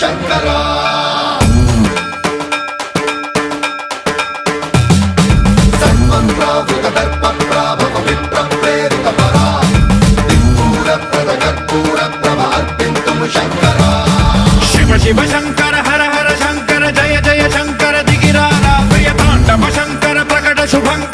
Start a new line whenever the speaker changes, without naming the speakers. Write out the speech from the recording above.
శంకరా సర్వప్రావృత దర్ప ప్రాభవ విప్ర ప్రేరిత పరా దిక్పూర ప్రద కర్పూర ప్రభ అర్పింతుము శంకరా
శివ శివ శంకర హర హర శంకర జయ జయ శంకర దిగిరారా ప్రియ తాండవ శంకర ప్రకట శుభంకర